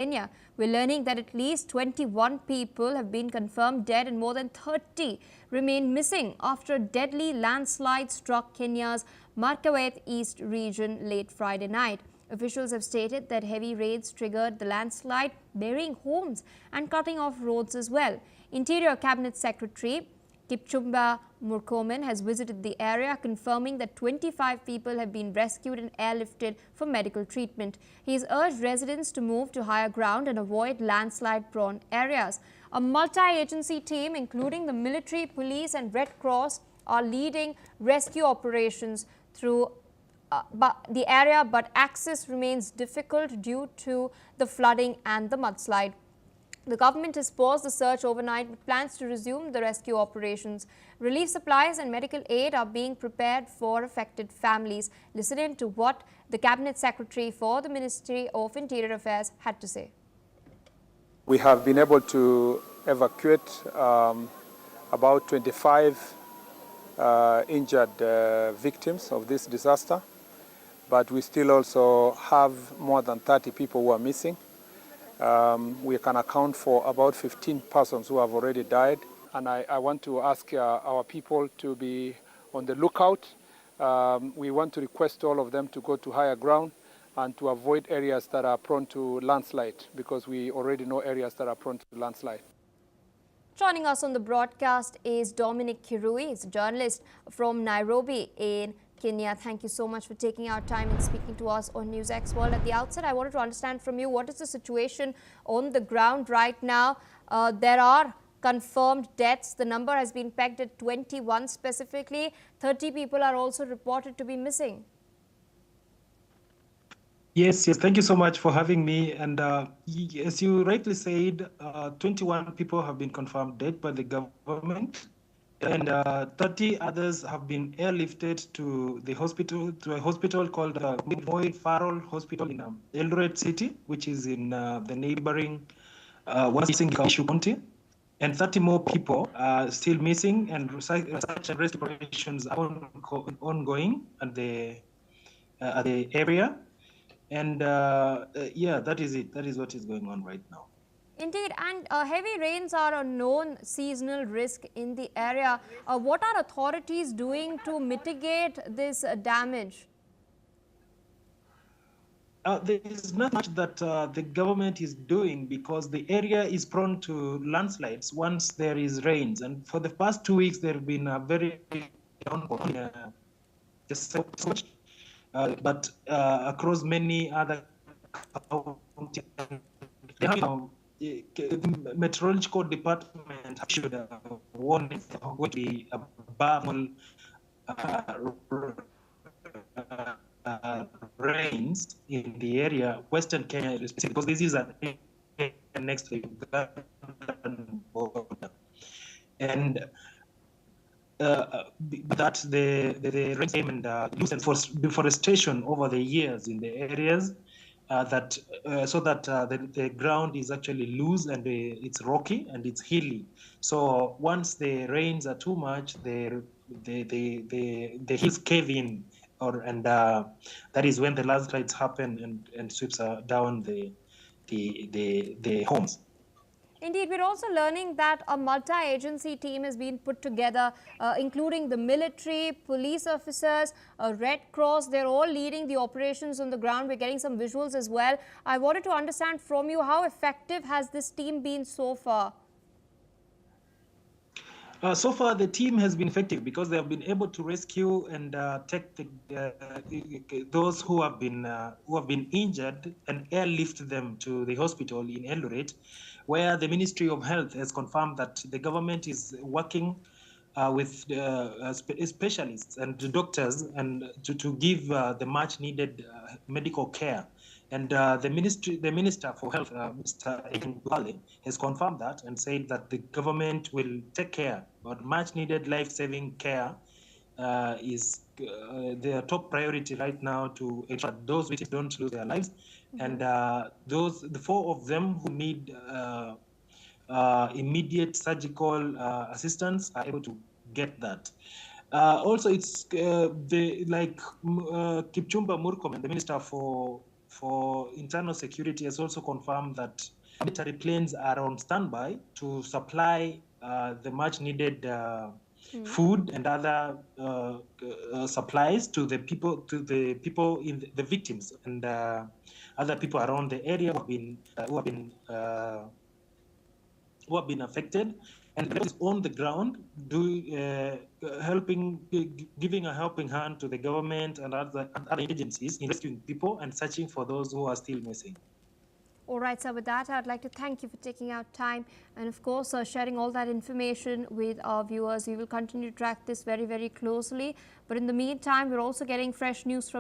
Kenya. We're learning that at least 21 people have been confirmed dead and more than 30 remain missing after a deadly landslide struck Kenya's Marakwet East region late Friday night. Officials have stated that heavy rains triggered the landslide, burying homes and cutting off roads as well. Interior Cabinet Secretary Kipchumba Murkomen has visited the area, confirming that 25 people have been rescued and airlifted for medical treatment. He has urged residents to move to higher ground and avoid landslide-prone areas. A multi-agency team, including the military, police and Red Cross, are leading rescue operations through the area, but access remains difficult due to the flooding and the mudslide. The government has paused the search overnight with plans to resume the rescue operations. Relief supplies and medical aid are being prepared for affected families. Listen in to what the Cabinet Secretary for the Ministry of Interior Affairs had to say. We have been able to evacuate about 25 injured victims of this disaster, but we still also have more than 30 people who are missing. We can account for about 15 persons who have already died. And I want to ask our people to be on the lookout. We want to request all of them to go to higher ground and to avoid areas that are prone to landslide, because we already know areas that are prone to landslide. Joining us on the broadcast is Dominic Kirui. He's a journalist from Nairobi in Kenya. Thank you so much for taking our time and speaking to us on NewsX World. At the outset, I wanted to understand from you, what is the situation on the ground right now? There are confirmed deaths. The number has been pegged at 21 specifically. 30 people are also reported to be missing. Yes, thank you so much for having me. And as you rightly said, 21 people have been confirmed dead by the government, and 30 others have been airlifted to the hospital, to a hospital called Moi Farrell Hospital in Eldoret City, which is in the neighboring Uasin Gishu County. And 30 more people are still missing, and search and rescue operations are ongoing at the area. And yeah, that is it. That is what is going on right now. Indeed, and heavy rains are a known seasonal risk in the area. What are authorities doing to mitigate this damage? There is not much that the government is doing, because the area is prone to landslides once there is rains. And for the past 2 weeks, there have been a very just so much. But across many other counties, the meteorological department issued a warning going to be above rains in the area, Western Kenya, because this is next to the Ugandan border. And that the rain came and used for deforestation over the years in the areas, so that the ground is actually loose and it's rocky and it's hilly. So once the rains are too much, the hills cave in, and that is when the landslides happen and sweeps down the homes. Indeed, we're also learning that a multi-agency team has been put together, including the military, police officers, Red Cross. They're all leading the operations on the ground. We're getting some visuals as well. I wanted to understand from you, how effective has this team been so far? So far, the team has been effective because they have been able to rescue and take those who have been injured and airlift them to the hospital in Eldoret, where the Ministry of Health has confirmed that the government is working with specialists and doctors and to give the much needed medical care. And the Minister for Health, Mr. Kipchumba, has confirmed that and said that the government will take care, but much needed life-saving care is their top priority right now, to ensure those victims don't lose their lives. And the 4 of them who need immediate surgical assistance are able to get that. Also, it's Kipchumba Murkomen, the Minister for for internal security has also confirmed that military planes are on standby to supply the much needed food and other supplies to the people in the victims and other people around the area who have been affected, and is on the ground giving a helping hand to the government and other agencies in rescuing people and searching for those who are still missing. All right, so with that, I'd like to thank you for taking out time and, of course, sharing all that information with our viewers. We will continue to track this very, very closely. But in the meantime, we're also getting fresh news from